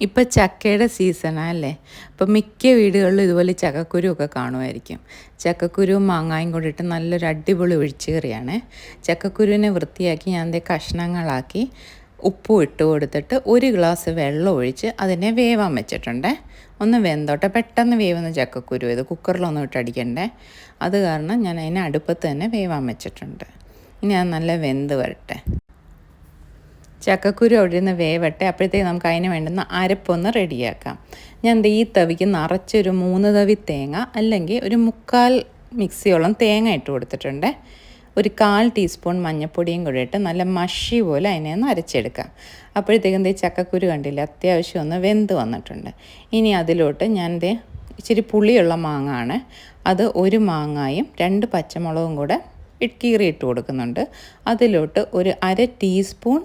ഇപ്പം ചക്കയുടെ സീസണല്ലേ. അപ്പം മിക്ക വീടുകളിലും ഇതുപോലെ ചക്കക്കുരുവൊക്കെ കാണുമായിരിക്കും. ചക്കക്കുരുവും മാങ്ങായും കൂടിയിട്ട് നല്ലൊരു അടിപൊളി ഒഴിച്ചുകറിയാണ്. ചക്കക്കുരുവിനെ വൃത്തിയാക്കി ഞാൻ ദേ കഷ്ണങ്ങളാക്കി ഉപ്പും ഇട്ട് കൊടുത്തിട്ട് 1 ഗ്ലാസ് വെള്ളം ഒഴിച്ച് അതിനെ വേവാൻ വെച്ചിട്ടുണ്ട്. ഒന്ന് വെന്തോട്ടെ, പെട്ടെന്ന് വേവുന്ന ചക്കക്കുരു ഇത്, കുക്കറിലൊന്നും ഇട്ടടിക്കണ്ടേ. അത് കാരണം ഞാൻ അതിനെ അടുപ്പത്ത് തന്നെ വേവാൻ വെച്ചിട്ടുണ്ട്. ഇനി അത് നല്ല വെന്ത് വരട്ടെ. ചക്കക്കുരു അവിടെ നിന്ന് വേവട്ടെ. അപ്പോഴത്തേക്ക് നമുക്ക് അതിന് വേണ്ടുന്ന അരപ്പൊന്ന് റെഡിയാക്കാം. ഞാൻ ഈ തവിക്ക് നിറച്ചൊരു 3 തവി തേങ്ങ, അല്ലെങ്കിൽ ഒരു 3/4 മിക്സിയോളം തേങ്ങ ഇട്ട് കൊടുത്തിട്ടുണ്ട്. ഒരു 1/4 ടീസ്പൂൺ മഞ്ഞൾപ്പൊടിയും കൂടി ഇട്ട് നല്ല മഷി പോലെ അതിനെ ഒന്ന് അരച്ചെടുക്കാം. അപ്പോഴത്തേക്കും ചക്കക്കുരു കണ്ടില്ല, അത്യാവശ്യം ഒന്ന് വെന്ത് വന്നിട്ടുണ്ട്. ഇനി അതിലോട്ട് ഞാൻ ഇച്ചിരി പുളിയുള്ള മാങ്ങ ആണ്, അത് 1 മാങ്ങായും 2 പച്ചമുളകും കൂടെ കീറിയിട്ട് കൊടുക്കുന്നുണ്ട്. അതിലോട്ട് ഒരു 1/2 ടീസ്പൂൺ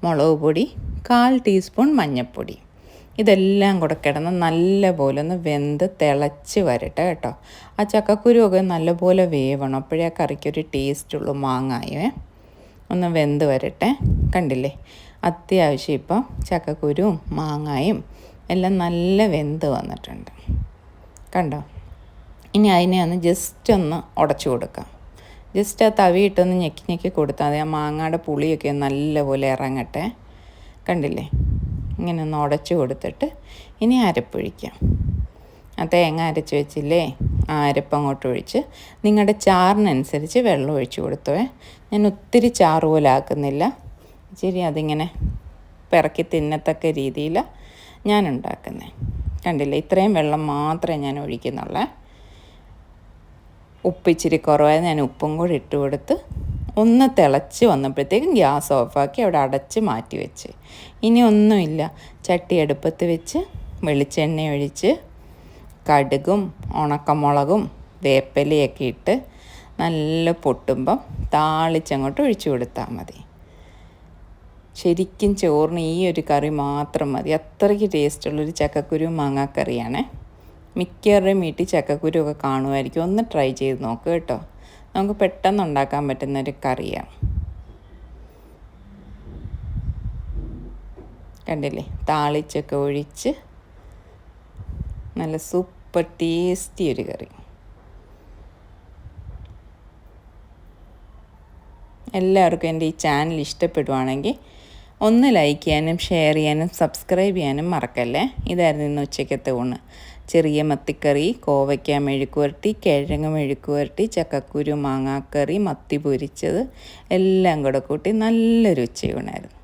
മുളക് പൊടി, 1/4 ടീസ്പൂൺ മഞ്ഞൾപ്പൊടി, ഇതെല്ലാം കൂടെ കിടന്ന് നല്ലപോലെ ഒന്ന് വെന്ത് തിളച്ച് വരട്ടെ കേട്ടോ. ആ ചക്കക്കുരുവൊക്കെ നല്ലപോലെ വേവണം, അപ്പോഴേ ആ കറിക്കൊരു ടേസ്റ്റുള്ളൂ. മാങ്ങായേ ഒന്ന് വെന്ത് വരട്ടെ. കണ്ടില്ലേ, അത്യാവശ്യം ഇപ്പം ചക്കക്കുരുവും മാങ്ങായും എല്ലാം നല്ല വെന്ത് വന്നിട്ടുണ്ട് കണ്ടോ. ഇനി അതിനെ ഒന്ന് ജസ്റ്റ് ഒന്ന് ഉടച്ചു കൊടുക്കാം. ജസ്റ്റ് ആ തവിയിട്ടൊന്ന് ഞെക്കി ഞെക്കി കൊടുത്താൽ മതി. ആ മാങ്ങയുടെ പുളിയൊക്കെ നല്ലപോലെ ഇറങ്ങട്ടെ. കണ്ടില്ലേ, ഇങ്ങനെ ഒന്ന് ഉടച്ചു കൊടുത്തിട്ട് ഇനി അരപ്പൊഴിക്കാം. ആ തേങ്ങ അരച്ച് വെച്ചില്ലേ, ആ അരപ്പ് അങ്ങോട്ട് ഒഴിച്ച് നിങ്ങളുടെ ചാറിനനുസരിച്ച് വെള്ളം ഒഴിച്ച് കൊടുത്തോവേ. ഞാൻ ഒത്തിരി ചാറ് പോലെ ആക്കുന്നില്ല, ഇച്ചിരി അതിങ്ങനെ പിറക്കി തിന്നത്തക്ക രീതിയിൽ ഞാൻ ഉണ്ടാക്കുന്നത്. കണ്ടില്ലേ, ഇത്രയും വെള്ളം മാത്രമേ ഞാൻ ഒഴിക്കുന്നുള്ളൂ. ഉപ്പ് ഇച്ചിരി കുറവായത് ഞാൻ ഉപ്പും കൂടി ഇട്ട് കൊടുത്ത് ഒന്ന് തിളച്ച് വന്നപ്പോഴത്തേക്കും ഗ്യാസ് ഓഫാക്കി അവിടെ അടച്ച് മാറ്റി വെച്ച്. ഇനി ഒന്നുമില്ല, ചട്ടി അടുപ്പത്ത് വെച്ച് വെളിച്ചെണ്ണ ഒഴിച്ച് കടുകും ഉണക്കമുളകും വേപ്പിലയൊക്കെ ഇട്ട് നല്ല പൊട്ടുമ്പം താളിച്ചങ്ങോട്ട് ഒഴിച്ചു കൊടുത്താൽ മതി. ശരിക്കും ചോറിന് ഈ ഒരു കറി മാത്രം മതി, അത്രയ്ക്ക് ടേസ്റ്റുള്ളൊരു ചക്കക്കുരു മാങ്ങാക്കറിയാണ്. മിക്കവരുടെയും വീട്ടിൽ ചക്കക്കുരുവൊക്കെ കാണുമായിരിക്കും. ഒന്ന് ട്രൈ ചെയ്ത് നോക്കുക കേട്ടോ. നമുക്ക് പെട്ടെന്ന് ഉണ്ടാക്കാൻ പറ്റുന്നൊരു കറിയാണ്. കണ്ടില്ലേ, താളിച്ചൊക്കെ ഒഴിച്ച് നല്ല സൂപ്പർ ടേസ്റ്റി ഒരു കറി. എല്ലാവർക്കും എൻ്റെ ഈ ചാനൽ ഇഷ്ടപ്പെടുവാണെങ്കിൽ ഒന്ന് ലൈക്ക് ചെയ്യാനും ഷെയർ ചെയ്യാനും സബ്സ്ക്രൈബ് ചെയ്യാനും മറക്കല്ലേ. ഇതായിരുന്നു ഇന്ന് ഉച്ചയ്ക്കത്തെ ഊണ്. ചെറിയ മത്തിക്കറി, കോവയ്ക്ക മെഴുക്കുവരട്ടി, കിഴങ്ങ് മെഴുക്കുവരട്ടി, ചക്കക്കുരു മാങ്ങാക്കറി, മത്തി പൊരിച്ചത് എല്ലാം കൂടെ കൂട്ടി നല്ലൊരു ഉച്ചയൂണായിരുന്നു.